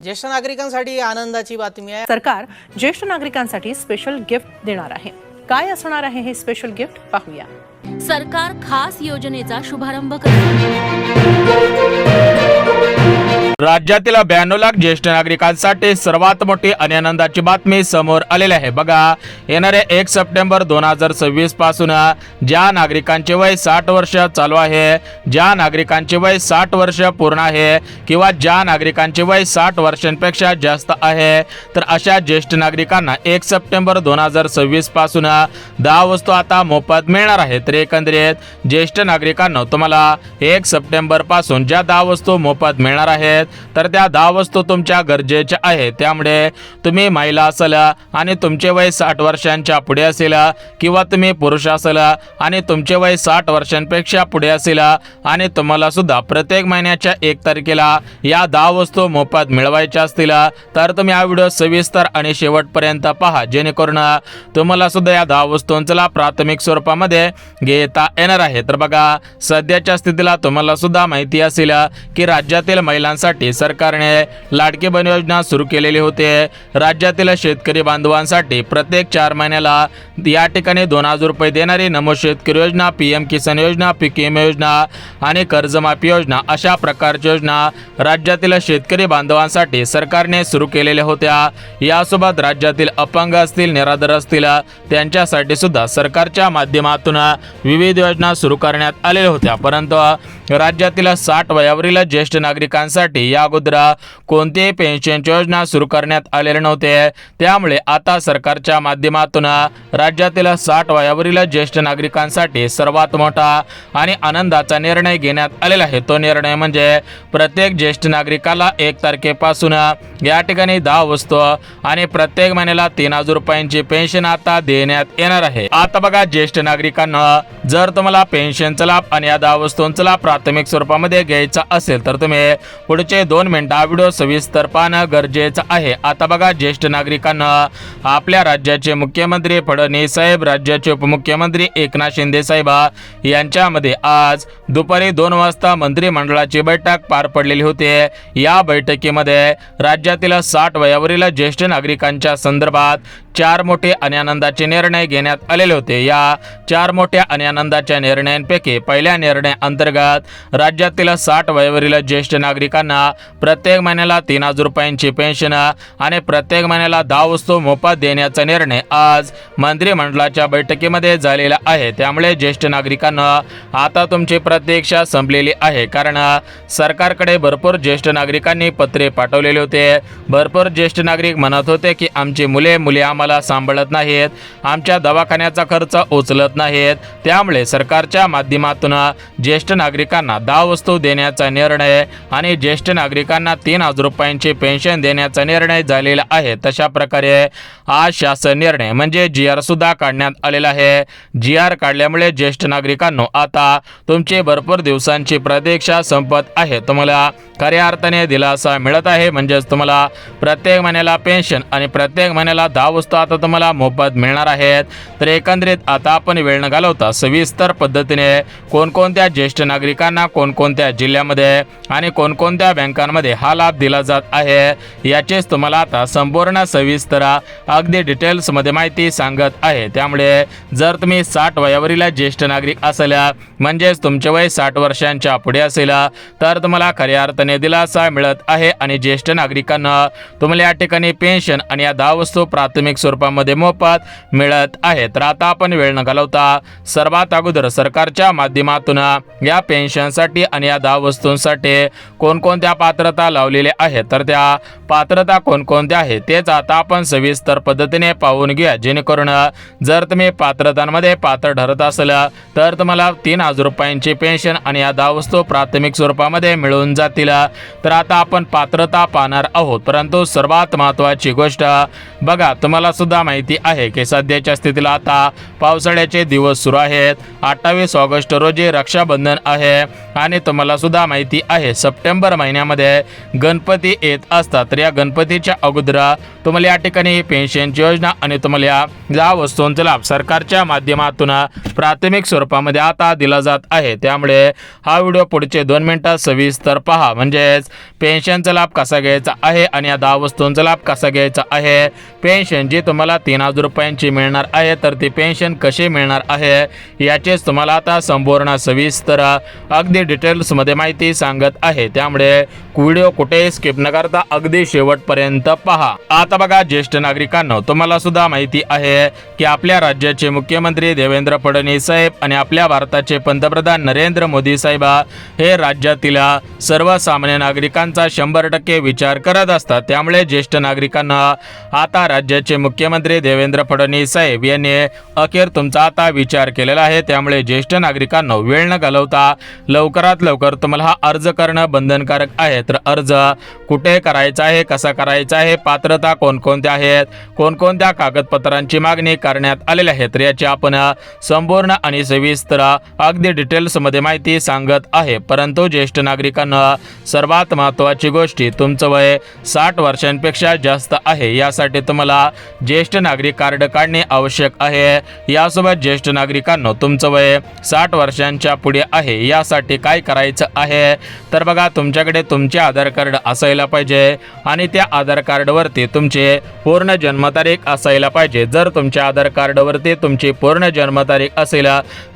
ज्येष्ठ नागरिकांसाठी आनंदाची बातमी आहे। सरकार ज्येष्ठ नागरिकांसाठी स्पेशल गिफ्ट देणार आहे। काय असणार आहे हे स्पेशल गिफ्ट पाहूया। सरकार खास योजनेचा शुभारंभ करते। राज्यातील 92 लाख ज्येष्ठ नागरिकांसाठी सर्वात मोठी आणि आनंदाची बातमी समोर आलेली आहे। बघा, येणारे 1 सप्टेंबर 2026 पासून ज्या नागरिकांचे वय 60 वर्ष चालू आहे, ज्या नागरिकांचे वय 60 वर्ष पूर्ण आहे किंवा ज्या नागरिकांचे वय 60 वर्षांपेक्षा जास्त आहे, तर अशा ज्येष्ठ नागरिकांना 1 सप्टेंबर 2026 पासून 10 वस्तू आता मोफत मिळणार आहेत। तर एकंदरीत ज्येष्ठ नागरिकांना तुम्हाला 1 सप्टेंबर पासून ज्या 10 वस्तू मोफत मिळणार आहेत, तर त्या 10 वस्तू तुमच्या गरजेच्या आहेत। त्यामुळे तुम्ही महिला असाल आणि तुमचे वय 60 वर्षांच्या पुढे असेल किंवा तुम्ही पुरुष असाल आणि तुमचे वय 60 वर्षांपेक्षा पुढे असेल आणि तुम्हाला सुद्धा प्रत्येक महिन्याच्या 1 तारखेला या 10 वस्तू मोफत मिळवायच्या असतील, तर तुम्ही हा व्हिडिओ सविस्तर आणि शेवटपर्यंत पहा, जेणेकरून तुम्हाला सुद्धा या 10 वस्तूंचा प्राथमिक स्वरूपामध्ये घेता येणार आहे। तर बघा, सध्याच्या स्थितीला तुम्हाला सुद्धा माहिती असेल की राज्यातील महिलांसाठी सरकारने लाडकी बहीण योजना सुरू केलेली होते। राज्यातील शेतकरी बांधवांसाठी प्रत्येक 4 महिन्याला या ठिकाणी 2000 रुपये देणारी नमो शेतकरी योजना, पीएम किसान योजना, पीक विमा योजना आणि कर्जमाफी योजना अशा प्रकारच्या योजना राज्यातील शेतकरी बांधवांसाठी सरकारने सुरू केलेल्या होत्या। यासोबत राज्यातील अपंग असतील, निराधार असतील, त्यांच्यासाठी सुद्धा सरकारच्या माध्यमातून विविध योजना सुरू करण्यात आलेल्या होत्या। परंतु राज्यातील 60 वयावरील ज्येष्ठ नागरिकांसाठी या अगोदर कोणतीही पेन्शन योजना सुरू करण्यात आलेले नव्हते। त्यामुळे आता सरकारच्या माध्यमातून राज्यातील 60 वयावरील ज्येष्ठ नागरिकांसाठी सर्वात मोठा आणि आनंदाचा निर्णय घेण्यात आलेला आहे। तो निर्णय म्हणजे प्रत्येक ज्येष्ठ नागरिकाला 1 तारखेपासून या ठिकाणी 10 वस्तू आणि प्रत्येक महिन्याला 3000 रुपयांची पेन्शन आता देण्यात येणार आहे। आता बघा, ज्येष्ठ नागरिकांना जर तुम्हाला पेन्शनचा लाभ आणि या 10 वस्तूंचा लाभ प्राथमिक स्वरूपामध्ये घ्यायचा असेल, तर तुम्ही पुढचे 2 मिनिट हा व्हिडिओ सविस्तर पाहणं गरजेचं आहे। आता बघा, ज्येष्ठ नागरिकांना आपल्या राज्याचे मुख्यमंत्री फडणवीस साहेब, राज्याचे उपमुख्यमंत्री एकनाथ शिंदे साहेब यांच्यामध्ये आज दुपारी 2 वाजता मंत्रिमंडळाची बैठक पार पडलेली होती। या बैठकीमध्ये राज्यातील 60 वयावरील ज्येष्ठ नागरिकांच्या संदर्भात 4 मोठे आणि आनंदाचे निर्णय घेण्यात आलेले होते। या 4 मोठ्या आणि आनंदाच्या निर्णयांपैकी पहिल्या निर्णय अंतर्गत राज्यातील 60 वयावरील ज्येष्ठ नागरिकांना प्रत्येक महिन्याला 3000 रुपयांची पेन्शन आणि प्रत्येक महिन्याला 10 वस्तू मोफत देण्याचा निर्णय आज मंत्रिमंडळाच्या बैठकीमध्ये झालेला आहे। त्यामुळे ज्येष्ठ नागरिकांना आता तुमची प्रतीक्षा संपलेली आहे, कारण सरकारकडे भरपूर ज्येष्ठ नागरिकांनी पत्रे पाठवलेले होते। भरपूर ज्येष्ठ नागरिक म्हणत होते की आमची मुले आम्हाला सांभाळत नाहीत, आमच्या दवाखान्याचा खर्च उचलत नाहीत। त्यामुळे सरकारच्या माध्यमातून ज्येष्ठ नागरिकांना 10 वस्तू देण्याचा निर्णय आणि ज्येष्ठ नागरिकांना 3000 रुपयांची पेन्शन देण्याचा निर्णय झालेला आहे। तशा प्रकारे आज शासन निर्णय म्हणजे GR सुद्धा काढण्यात आलेला आहे। GR काढल्यामुळे ज्येष्ठ नागरिकांनो आता तुमची भरपूर दिवसांची प्रतीक्षा संपत आहे। तुम्हाला खऱ्या अर्थाने दिलासा मिळत आहे, म्हणजेच तुम्हाला प्रत्येक महिन्याला पेन्शन आणि प्रत्येक महिन्याला 10 वस्तू आता तुम्हाला मोफत मिळणार आहेत। तर एकंदरीत आता आपण वेळ न घालवता सविस्तर पद्धतीने कोणकोणत्या ज्येष्ठ नागरिकांना कोणकोणत्या जिल्ह्यामध्ये आणि कोणकोणत्या बँकांमध्ये हा लाभ दिला जात आहे याचेच तुम्हाला आता संपूर्ण सविस्तर अगदी डिटेल्समध्ये माहिती सांगत आहे। त्यामुळे जर तुम्ही 60 वयावरील ज्येष्ठ नागरिक असाल, म्हणजेच तुमचे वय 60 वर्षांच्या पुढे असेल, तर तुम्हाला खऱ्या अर्थाने दिलासा मिळत आहे आणि ज्येष्ठ नागरिकांना तुम्हाला या ठिकाणी पेन्शन आणि या 10 वस्तू प्राथमिक स्वरूपामध्ये मोफत मिळत आहे। तर आता आपण वेळ न घालवता सर्वात अगोदर सरकारच्या माध्यमातून या पेन्शनसाठी आणि या 10 वस्तूंसाठी कोणकोणत्या पात्रता लावलेल्या आहेत, तर त्या पात्रता कोणकोणत्या आहेत तेच आता आपण सविस्तर पद्धतीने पाहून घेऊया, जेणेकरून जर तुम्ही पात्रतांमध्ये पात्र ठरत असाल तर तुम्हाला 3000 रुपयांची पेन्शन आणि या 10 वस्तू प्राथमिक स्वरूपामध्ये मिळून जातील। तर आता आपण पात्रता पाहणार आहोत, परंतु सर्वात महत्त्वाची गोष्ट बघा, तुम्हाला तुम्हाला सुद्धा माहिती आहे की सध्याच्या स्थितीला आता पावसाळ्याचे दिवस सुरू आहेत. 28 ऑगस्ट रोजी रक्षाबंधन आहे आणि तुम्हाला सुद्धा माहिती आहे सप्टेंबर महिन्यामध्ये गणपती येत असतात. तर या गणपतीच्या अगोदर तुम्हाला या ठिकाणी पेन्शनची योजना आणि तुम्हाला या वस्तूंचा लाभ सरकारच्या माध्यमातून प्राथमिक स्वरूपामध्ये आता दिला जात आहे. त्यामुळे हा व्हिडिओ पुढचे 2 मिनिटात सविस्तर पहा. म्हणजेच पेन्शनचा लाभ कसा घ्यायचा आहे आणि या 10 वस्तूंचा लाभ कसा घ्यायचा आहे. पेन्शन जी तुम्हाला 3000 रुपयांची मिळणार आहे तर ती पेन्शन कशी मिळणार आहे याचेच तुम्हाला आता संपूर्ण सविस्तर अगदी डिटेल्समध्ये माहिती सांगत आहे. त्यामुळे व्हिडिओ कुठेही स्किप न करता अगदी शेवटपर्यंत पहा. आता बघा ज्येष्ठ नागरिकांनो, तुम्हाला सुद्धा माहिती आहे की आपल्या राज्याचे मुख्यमंत्री देवेंद्र फडणवीस साहेब आणि आपल्या भारताचे पंतप्रधान नरेंद्र मोदी साहेब हे राज्यातील सर्वसामान्य नागरिकांचा 100% विचार करत असतात. त्यामुळे ज्येष्ठ नागरिकांना आता राज्याचे मुख्यमंत्री देवेंद्र फडणवीस साहेब यांनी अखेर तुमचा आता विचार केलेला आहे. त्यामुळे ज्येष्ठ नागरिकांनो, वेळ न घालवता लवकरात लवकर तुम्हाला हा अर्ज करणं बंधनकारक आहे. तर अर्ज कुठे करायचा आहे, कसा करायचा आहे, पात्रता कोणकोणत्या आहेत, कोणकोणत्या कागदपत्रांची मागणी करण्यात आलेली आहे, तर याची आपण संपूर्ण आणि सविस्तर अगदी डिटेल्समध्ये माहिती सांगत आहे. परंतु ज्येष्ठ नागरिकांना सर्वात महत्त्वाची गोष्ट, तुमचं वय 60 वर्षांपेक्षा जास्त आहे यासाठी तुम्हाला ज्येष्ठ नागरिक कार्ड काढणे आवश्यक आहे. यासोबत ज्येष्ठ नागरिकांनो, तुमचं वय 60 वर्षांच्या पुढे आहे यासाठी काय करायचं आहे तर बघा, तुमच्याकडे तुमचे आधार कार्ड असायला पाहिजे आणि त्या आधार कार्डवरती तुमचे पूर्ण जन्मतारीख असायला पाहिजे. जर तुमच्या आधार कार्डवरती तुमची पूर्ण जन्मतारीख असेल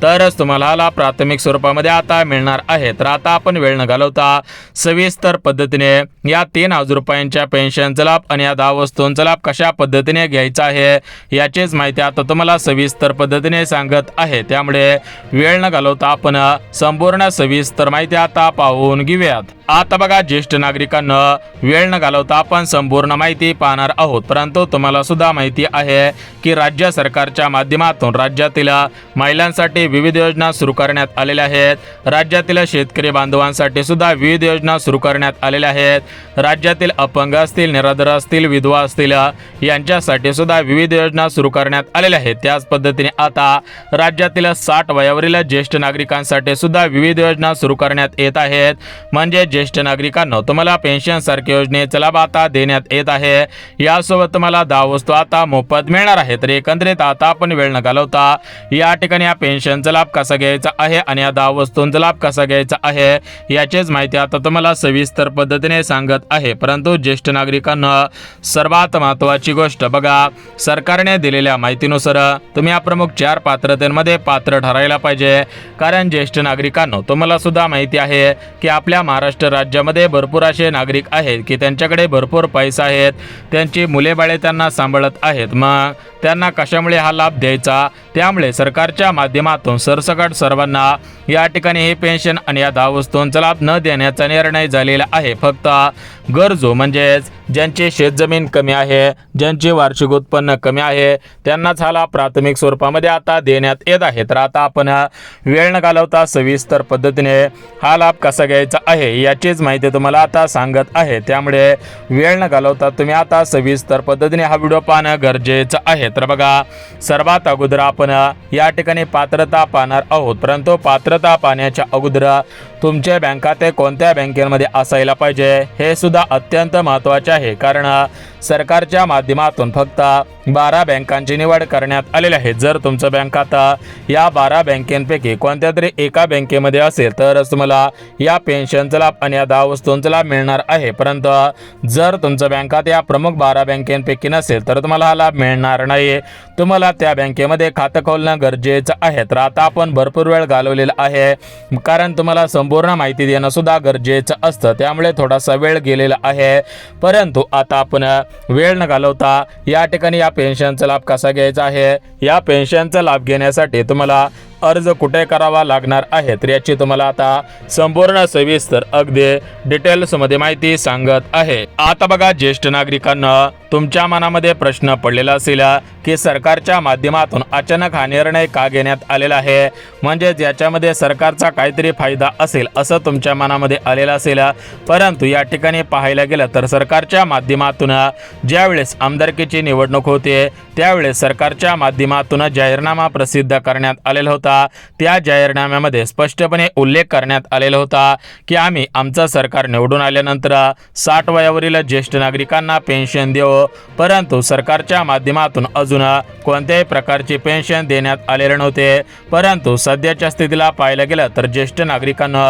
तरच तुम्हाला प्राथमिक स्वरूपामध्ये आता मिळणार आहे. तर आता आपण वेळ न घालवता सविस्तर पद्धतीने या 3000 रुपयांच्या पेन्शनचा लाभ आणि या 10 वस्तूंचा लाभ कशा पद्धतीने घ्यायचा आहे याचीच माहिती आता तुम्हाला सविस्तर पद्धतीने सांगत आहे. त्यामुळे वेळ न घालवता आपण संपूर्ण सविस्तर माहिती आता पाहून घेऊयात. आता बघा ज्येष्ठ नागरिकांना, वेळ न घालवता आपण संपूर्ण माहिती पाहणार आहोत. परंतु तुम्हाला सुद्धा माहिती आहे की राज्य सरकारच्या माध्यमातून राज्यातील महिलांसाठी विविध योजना सुरू करण्यात आलेल्या आहेत. राज्यातील शेतकरी बांधवांसाठी सुद्धा विविध योजना सुरू करण्यात आलेल्या आहेत. राज्यातील अपंग असतील, निराधार असतील, विधवा असतील यांच्यासाठी सुद्धा विविध योजना सुरू करण्यात आलेल्या आहेत. त्याच पद्धतीने आता राज्यातील 60 वयावरील ज्येष्ठ नागरिकांसाठी सुद्धा विविध योजना सुरू करण्यात येत आहेत. म्हणजे ज्येष्ठ नागरिकांना तुम्हाला पेन्शन सारख्या योजनेचा लाभ आता देण्यात येत आहे. यासोबत तुम्हाला 10 वस्तू आता मोफत मिळणार आहे. तर एकंदरीत आता आपण वेळ न घालवता या ठिकाणी या पेन्शनचा लाभ कसा घ्यायचा आहे आणि या 10 वस्तूंचा लाभ कसा घ्यायचा आहे याचीच माहिती आता तुम्हाला सविस्तर पद्धतीने सांगत आहे. परंतु ज्येष्ठ नागरिकांना सर्वात महत्त्वाची गोष्ट बघा, सरकारने दिलेल्या माहितीनुसार तुम्ही या प्रमुख 4 पात्रतेमध्ये पात्र ठरायला पाहिजे. कारण ज्येष्ठ नागरिकांना तुम्हाला सुद्धा माहिती आहे की आपल्या महाराष्ट्र राज्यामध्ये भरपूर असे नागरिक आहेत की त्यांच्याकडे भरपूर पैसा आहेत, त्यांची मुले बाळे त्यांना सांभाळत आहेत. मग त्यांना कशामुळे हा लाभ द्यायचा. त्यामुळे सरकारच्या माध्यमातून सरसकट सर्वांना या ठिकाणी हे पेन्शन आणि या 10 वस्तूंचा लाभ न देण्याचा निर्णय झालेला आहे. फक्त गरजू म्हणजेच ज्यांची शेतजमीन कमी आहे, ज्यांचे वार्षिक उत्पन्न कमी आहे त्यांनाच हा लाभ प्राथमिक स्वरूपामध्ये आता देण्यात येत आहे. तर आता आपण वेळ न घालवता सविस्तर पद्धतीने हा लाभ कसा घ्यायचा आहे याचीच माहिती तुम्हाला आता सांगत आहे. त्यामुळे वेळ न घालवता तुम्ही आता सविस्तर पद्धतीने हा व्हिडिओ पाहणं गरजेचं आहे. तर बघा, सर्वात अगोदर आपण या ठिकाणी पात्रता पाहणार आहोत. परंतु पात्रता पाहण्याच्या अगोदर तुमचे बँक खाते कोणत्या बँकेमध्ये असायला पाहिजे हे सुद्धा अत्यंत महत्त्वाचे आहे. कारण सरकारच्या माध्यमातून फक्त 12 बँकांची निवड करण्यात आलेली आहे. जर तुमचं बँक खाता या 12 बँकेपैकी कोणत्या तरी एका बँकेमध्ये असेल तरच तुम्हाला या पेन्शनचा लाभ आणि या 10 वस्तूंचा लाभ मिळणार आहे. परंतु जर तुमचं बँक खाते या प्रमुख 12 बँकेपैकी नसेल तर तुम्हाला हा लाभ मिळणार नाही. तुम्हाला त्या बँकेमध्ये खातं खोलणं गरजेचं आहे. तर आता आपण भरपूर वेळ घालवलेला आहे कारण तुम्हाला संपूर्ण माहिती देणं सुद्धा गरजेचं असतं. त्यामुळे थोडासा वेळ गेलेला आहे. परंतु आता आपण वेळ न घालवता या ठिकाणी या पेन्शनचा लाभ कसा घ्यायचा आहे. या पेन्शनचा लाभ घेण्यासाठी तुम्हाला अर्ज कुठे करावा लागणार आहे तर याची तुम्हाला आता संपूर्ण सविस्तर अगदी डिटेल्समध्ये माहिती सांगत आहे. आता बघा ज्येष्ठ नागरिकांना तुमच्या मनामध्ये प्रश्न पडलेला असेल की सरकारच्या माध्यमातून अचानक हा निर्णय का घेण्यात आलेला आहे, म्हणजे याच्यामध्ये सरकारचा काहीतरी फायदा असेल असं तुमच्या मनामध्ये आलेलं असेल. परंतु या ठिकाणी पाहायला गेलं तर सरकारच्या माध्यमातून ज्यावेळेस आमदारकीची निवडणूक होते त्यावेळेस सरकारच्या माध्यमातून जाहीरनामा प्रसिद्ध करण्यात आलेला होता. त्या जाहीरनाम्यामध्ये स्पष्टपणे उल्लेख करण्यात आलेला होता की आम्ही आमचं सरकार निवडून आल्यानंतर 60 वयावरील ज्येष्ठ नागरिकांना पेन्शन देऊ, परंतु सरकारच्या माध्यमातून अजून कोणत्याही प्रकारची पेन्शन देण्यात आलेले नव्हते. परंतु सध्याच्या स्थितीला पाहायला गेलं तर ज्येष्ठ नागरिकांना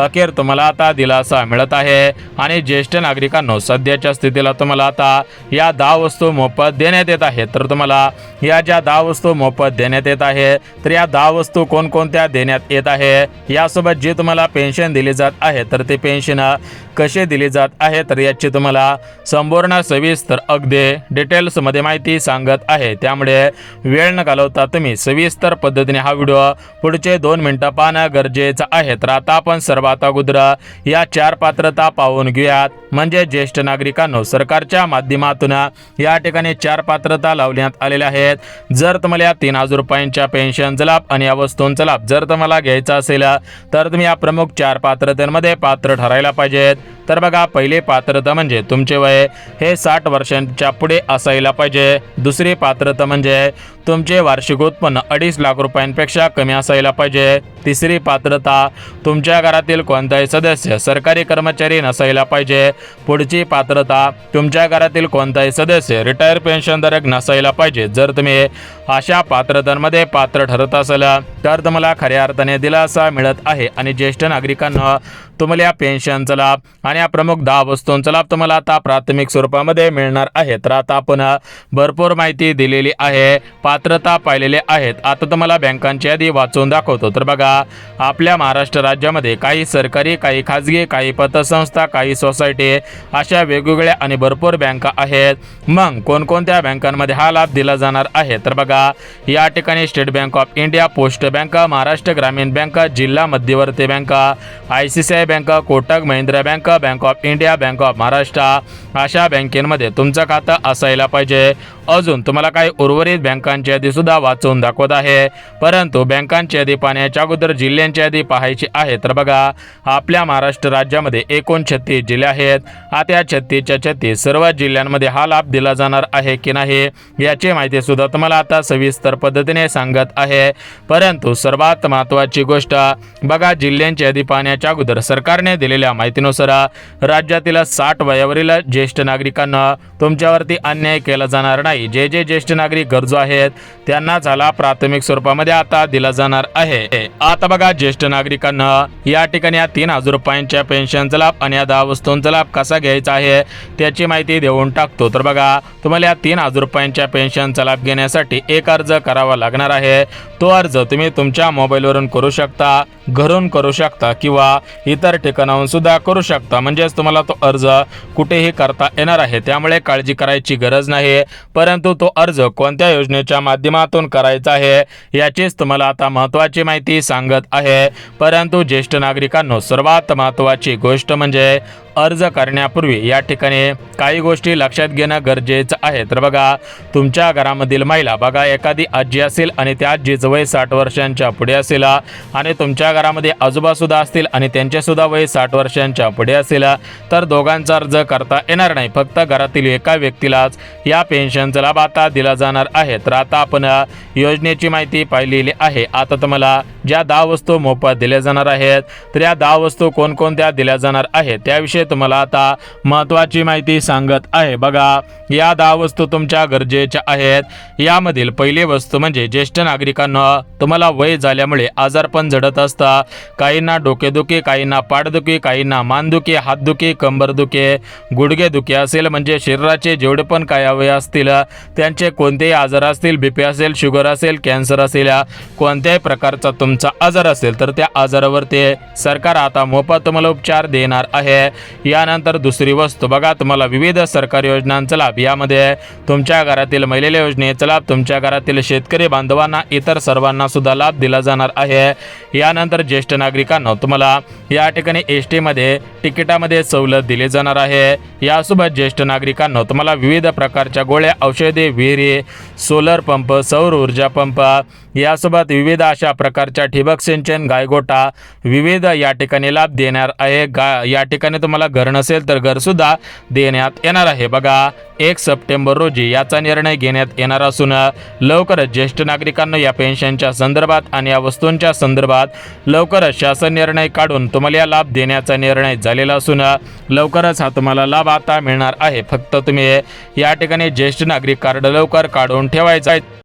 अखेर तुम्हाला आता दिलासा मिळत आहे आणि ज्येष्ठ नागरिकांना सध्याच्या स्थितीला तुम्हाला आता या 10 वस्तू मोफत देण्यात येत आहेत. तर तुम्हाला या ज्या 10 वस्तू मोफत देण्यात येत आहे तर या 10 वस्तू कोणकोणत्या देण्यात येत आहे, यासोबत जी तुम्हाला पेन्शन दिली जात आहे तर ते पेन्शन कसे दिली जात आहे तर याची तुम्हाला संपूर्ण सविस्तर अगदी डिटेल्समध्ये माहिती सांगत आहे. त्यामुळे वेळ न घालवता तुम्ही सविस्तर पद्धतीने हा व्हिडिओ पुढचे 2 मिनिटं पाहणं गरजेचं आहे. तर आता आपण सर्वात अगोदर या 4 पात्रता पाहून घेऊयात. म्हणजे ज्येष्ठ नागरिकांनो सरकारच्या माध्यमातून या ठिकाणी 4 पात्रता लावण्यात आलेल्या आहेत. जर तुम्हाला या 3000 रुपयांच्या पेन्शनचा लाभ आणि या वस्तूंचा लाभ जर तुम्हाला घ्यायचा असेल तर तुम्ही या प्रमुख 4 पात्रतेमध्ये पात्र ठरायला पाहिजेत. तर बघा, पहिली पात्रता म्हणजे तुमचे वय हे 60 वर्षांच्या पुढे असायला पाहिजे. दुसरी पात्रता म्हणजे तुमचे वार्षिक उत्पन्न 2.5 लाख रुपयांपेक्षा कमी असायला पाहिजे. तिसरी पात्रता तुमच्या घरातील कोणताही सदस्य सरकारी कर्मचारी नसायला पाहिजे. पुढची पात्रता तुमच्या घरातील कोणताही सदस्य रिटायर पेन्शनधारक नसायला पाहिजे. जर तुम्ही अशा पात्रतांमध्ये पात्र ठरत असाल तर तुम्हाला खऱ्या अर्थाने दिलासा मिळत आहे आणि ज्येष्ठ नागरिकांना तुम्हाला या पेन्शनचा लाभ आणि या प्रमुख 10 वस्तूंचा लाभ तुम्हाला आता प्राथमिक स्वरूपामध्ये मिळणार आहे. तर आता आपण भरपूर माहिती दिलेली आहे, पात्रता पाहिलेले आहेत. आता तुम्हाला बँकांची यादी वाचून दाखवतो. तर बघा, आपल्या महाराष्ट्र राज्यामध्ये काही सरकारी, काही खाजगी, काही पतसंस्था, काही सोसायटी अशा वेगवेगळ्या आणि भरपूर बँका आहेत. मग कोणकोणत्या बँकांमध्ये हा लाभ दिला जाणार आहे तर बघा, या ठिकाणी state bank of India, post bank, Maharashtra ग्रामीण बँक, जिल्हा मध्यवर्ती bank, ICICI bank, Kotak Mahindra bank, bank of India, bank of Maharashtra अशा बँकेमध्ये तुमचं खातं असायला पाहिजे. अजून तुम्हाला काही उर्वरित बँकांची यादी सुद्धा वाचून दाखवत आहे, परंतु बँकांची यादी पाहण्याच्या अगोदर जिल्ह्यांची यादी पाहायची आहे. तर बघा, आपल्या महाराष्ट्र राज्यामध्ये एकूण 36 जिल्हे आहेत. आता या 36च्या 36 सर्व जिल्ह्यांमध्ये हा लाभ दिला जाणार आहे की नाही याची माहिती सुद्धा तुम्हाला आता सविस्तर पद्धतीने सांगत आहे. परंतु सर्वात महत्त्वाची गोष्ट बघा, जिल्ह्यांची यादी पाहण्याच्या अगोदर सरकारने दिलेल्या माहितीनुसार राज्यातील 60 वयावरील ज्येष्ठ नागरिकांना तुमच्यावरती अन्याय केला जाणार नाही. जे ज्येष्ठ नागरिक गरजू आहेत त्यांना झाला प्राथमिक स्वरूपामध्ये आता दिला जाणार आहे. आता बघा, ज्येष्ठ नागरिकांना या ठिकाणी या 3000 रुपयांच्या पेन्शनचा लाभ आणि या 10 वस्तूंचा लाभ कसा घ्यायचा आहे त्याची माहिती देऊन टाकतो. तर बघा, तुम्हाला या 3000 रुपयांच्या पेन्शनचा लाभ घेण्यासाठी एक अर्ज करावा लागणार आहे. तो अर्ज तुम्ही तुमच्या मोबाईलवरून करू शकता, घरून करू शकता किंवा इतर ठिकाणाहून सुद्धा करू शकता. म्हणजेच तुम्हाला तो अर्ज कुठेही करता येणार आहे, त्यामुळे काळजी करायची गरज नाही. परंतु तो अर्ज कोणत्या योजनेच्या माध्यमातून करायचा आहे याचीच तुम्हाला आता महत्त्वाची माहिती सांगत आहे. परंतु ज्येष्ठ नागरिकांनो सर्वात महत्त्वाची गोष्ट म्हणजे अर्ज करण्यापूर्वी या ठिकाणी काही गोष्टी लक्षात घेणं गरजेचं आहे. तर बघा, तुमच्या घरामधील महिला बघा, एखादी आजी असेल आणि त्या आजीचं वय 60 वर्षांच्या पुढे असेल आणि तुमच्या घरामध्ये आजोबा सुद्धा असतील आणि त्यांचे सुद्धा वय 60 वर्षांच्या पुढे असेल तर दोघांचा अर्ज करता येणार नाही. फक्त घरातील एका व्यक्तीलाच या पेन्शनचा लाभ आता दिला जाणार आहे. तर आता आपण योजनेची माहिती पाहिलेली आहे. आता तुम्हाला ज्या 10 वस्तू मोफत दिल्या जाणार आहेत तर या 10 वस्तू कोणकोणत्या दिल्या जाणार आहेत त्याविषयी तुम्हाला आता महत्त्वाची माहिती सांगत आहे. बघा, या 10 वस्तू तुमच्या गरजेच्या आहेत. यामधील पहिली वस्तू म्हणजे ज्येष्ठ नागरिकांना तुम्हाला वय झाल्यामुळे आजारपण जडत असता. काहींना डोकेदुखी, काहींना पाठदुखी, काहींना मानदुखी, हातदुखी, कंबरदुखी, गुडघेदुखी असेल, म्हणजे शरीराचे जेवढे पण काही अवयव असतील त्यांचे कोणतेही आजार असतील, BP असेल, शुगर असेल, कॅन्सर असेल, कोणत्याही प्रकारचा तुमचा आजार असेल तर त्या आजारावर ते सरकार आता मोफत तुम्हाला उपचार देणार आहे. यानंतर दुसरी वस्तू बघा, तुम्हाला विविध सरकारी योजनांचा लाभ, यामध्ये तुमच्या घरातील महिलेल्या योजनेचा लाभ, तुमच्या घरातील शेतकरी बांधवांना, इतर सर्वांना सुद्धा लाभ दिला जाणार आहे. यानंतर ज्येष्ठ नागरिकांना तुम्हाला या ठिकाणी ST मध्ये तिकिटामध्ये सवलत दिली जाणार आहे. यासोबत ज्येष्ठ नागरिकांना तुम्हाला विविध प्रकारच्या गोळ्या, औषधे, विहिरी, सोलर पंप, सौर ऊर्जा पंप, यासोबत विविध अशा प्रकारच्या ठिबक सिंचन, गायगोटा, विविध या ठिकाणी लाभ देणार आहे. या ठिकाणी तुम्हाला घर नसेल तर घरसुद्धा देण्यात येणार आहे. बघा, 1 सप्टेंबर रोजी याचा निर्णय घेण्यात येणार असून लवकरच ज्येष्ठ नागरिकांना या पेन्शनच्या संदर्भात आणि या वस्तूंच्या संदर्भात लवकरच शासन निर्णय काढून तुम्हाला या लाभ देण्याचा निर्णय झालेला असून लवकरच हा तुम्हाला लाभ आता मिळणार आहे. फक्त तुम्ही या ठिकाणी ज्येष्ठ नागरिक कार्ड लवकर काढून ठेवायचा आहे.